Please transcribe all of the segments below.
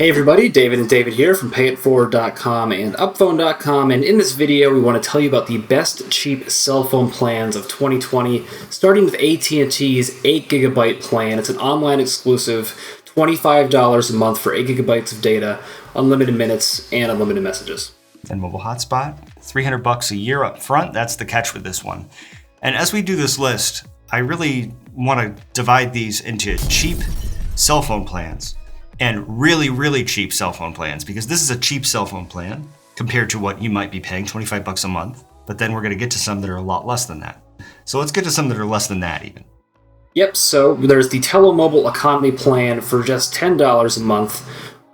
Hey everybody, David and David here from Payette.com and Upphone.com, and in this video we want to tell you about the best cheap cell phone plans of 2020, starting with AT&T's 8GB plan. It's an online exclusive, $25 a month for 8GB of data, unlimited minutes, and unlimited messages. And mobile hotspot, $300 a year up front. That's the catch with this one. And as we do this list, I really want to divide these into cheap cell phone plans and really, really cheap cell phone plans, because this is a cheap cell phone plan compared to what you might be paying, $25 a month. But then we're going to get to some that are a lot less than that. So let's get to some that are less than that even. Yep, so there's the Tello Mobile Economy plan for just $10 a month,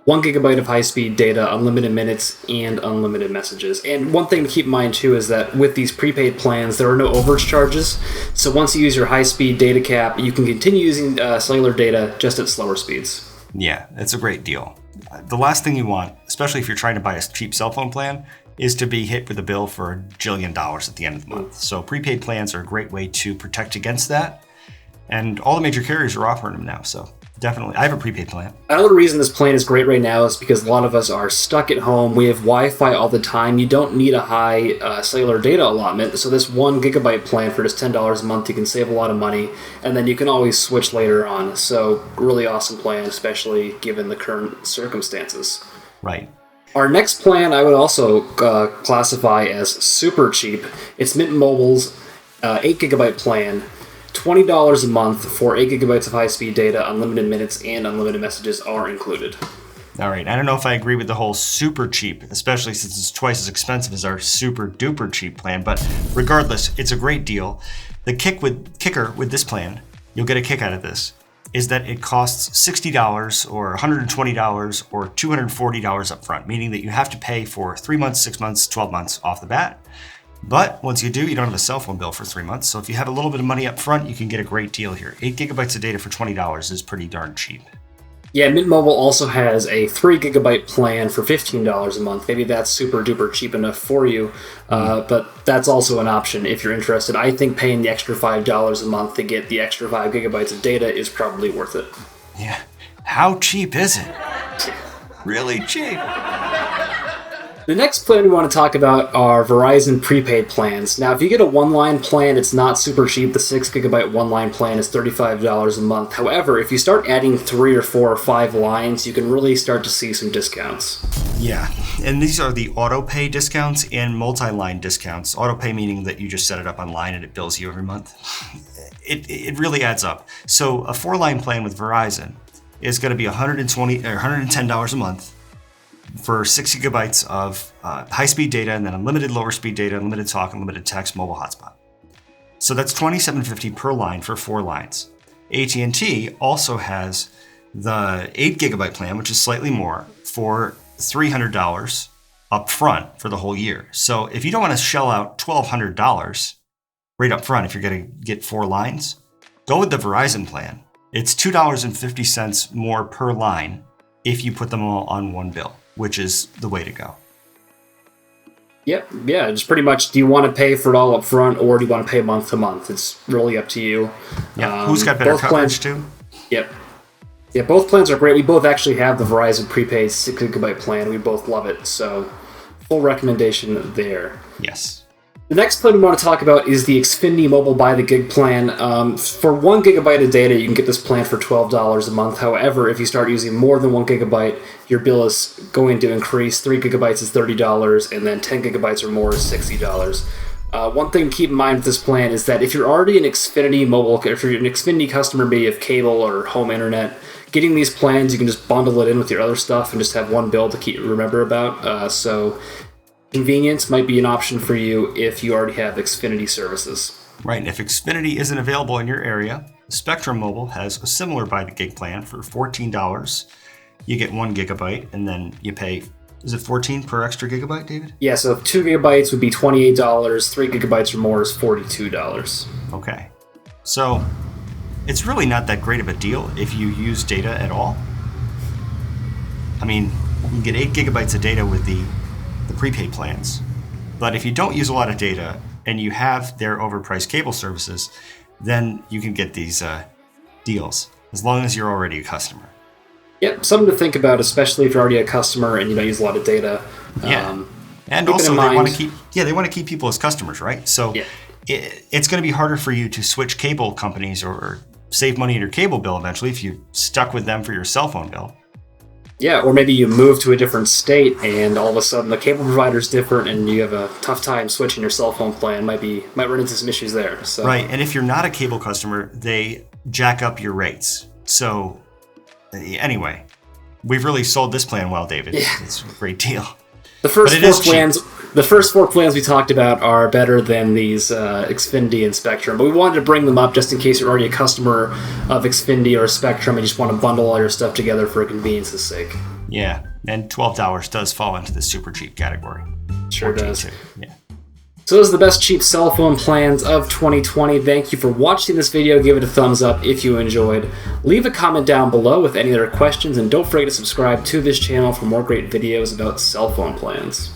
1GB of high-speed data, unlimited minutes, and unlimited messages. And one thing to keep in mind too is that with these prepaid plans, there are no overage charges. So once you use your high-speed data cap, you can continue using cellular data just at slower speeds. Yeah, it's a great deal. The last thing you want, especially if you're trying to buy a cheap cell phone plan, is to be hit with a bill for $1 jillion at the end of the month. So prepaid plans are a great way to protect against that. And all the major carriers are offering them now, so definitely. I have a prepaid plan. Another reason this plan is great right now is because a lot of us are stuck at home. We have Wi-Fi all the time. You don't need a high cellular data allotment. So this 1GB plan for just $10 a month, you can save a lot of money, and then you can always switch later on. So really awesome plan, especially given the current circumstances. Right. Our next plan I would also classify as super cheap. It's Mint Mobile's 8GB plan. $20 a month for 8GB of high-speed data, unlimited minutes, and unlimited messages are included. All right, I don't know if I agree with the whole super cheap, especially since it's twice as expensive as our super duper cheap plan, but regardless, it's a great deal. The kicker with this plan, you'll get a kick out of this, is that it costs $60 or $120 or $240 up front, meaning that you have to pay for 3 months, 6 months, 12 months off the bat. But once you do, you don't have a cell phone bill for 3 months. So if you have a little bit of money up front, you can get a great deal here. 8GB of data for $20 is pretty darn cheap. Yeah, Mint Mobile also has a 3GB plan for $15 a month. Maybe that's super duper cheap enough for you, but that's also an option if you're interested. I think paying the extra $5 a month to get the extra 5GB of data is probably worth it. Yeah. How cheap is it? Really cheap. The next plan we want to talk about are Verizon prepaid plans. Now, if you get a one-line plan, it's not super cheap. The 6GB one-line plan is $35 a month. However, if you start adding 3 or 4 or 5 lines, you can really start to see some discounts. Yeah, and these are the auto pay discounts and multi-line discounts. Auto pay meaning that you just set it up online and it bills you every month. It really adds up. So a 4-line plan with Verizon is going to be $110 a month for 6GB of high-speed data, and then unlimited lower-speed data, unlimited talk, unlimited text, mobile hotspot. So that's $27.50 per line for 4 lines. AT&T also has the 8GB plan, which is slightly more, for $300 up front for the whole year. So if you don't want to shell out $1,200 right up front if you're going to get 4 lines, go with the Verizon plan. It's $2.50 more per line if you put them all on one bill, which is the way to go. Yep, yeah, just pretty much, do you want to pay for it all up front, or do you want to pay month to month? It's really up to you. Yeah, who's got better coverage too? Yep. Yeah, both plans are great. We both actually have the Verizon prepaid 6GB plan. We both love it, so full recommendation there. Yes. The next plan we want to talk about is the XFINITY Mobile by the Gig plan. For 1GB of data, you can get this plan for $12 a month. However, if you start using more than 1GB, your bill is going to increase. 3GB is $30, and then 10GB or more is $60. One thing to keep in mind with this plan is that if you're already an XFINITY mobile, if you're an XFINITY customer, maybe of cable or home internet, getting these plans, you can just bundle it in with your other stuff and just have one bill to remember about. So convenience might be an option for you if you already have XFINITY services. Right, and if XFINITY isn't available in your area, Spectrum Mobile has a similar by the gig plan for $14. You get 1GB, and then you pay, is it $14 per extra gigabyte, David? Yeah, so 2GB would be $28, 3GB or more is $42. Okay, so it's really not that great of a deal if you use data at all. I mean, you can get 8GB of data with the prepaid plans. But if you don't use a lot of data and you have their overpriced cable services, then you can get these deals as long as you're already a customer. Yep, something to think about, especially if you're already a customer and you don't use a lot of data. Yeah. And also they want to keep people as customers, right? So it's going to be harder for you to switch cable companies or save money in your cable bill eventually if you're stuck with them for your cell phone bill. Yeah, or maybe you move to a different state and all of a sudden the cable provider's different and you have a tough time switching your cell phone plan. Might run into some issues there. So. Right, and if you're not a cable customer, they jack up your rates. So anyway, we've really sold this plan well, David. Yeah. It's a great deal. The first four plans we talked about are better than these XFINITY and Spectrum, but we wanted to bring them up just in case you're already a customer of XFINITY or Spectrum and you just want to bundle all your stuff together for convenience's sake. Yeah, and $12 does fall into the super cheap category. Sure does. Yeah. So those are the best cheap cell phone plans of 2020. Thank you for watching this video. Give it a thumbs up if you enjoyed. Leave a comment down below with any other questions, and don't forget to subscribe to this channel for more great videos about cell phone plans.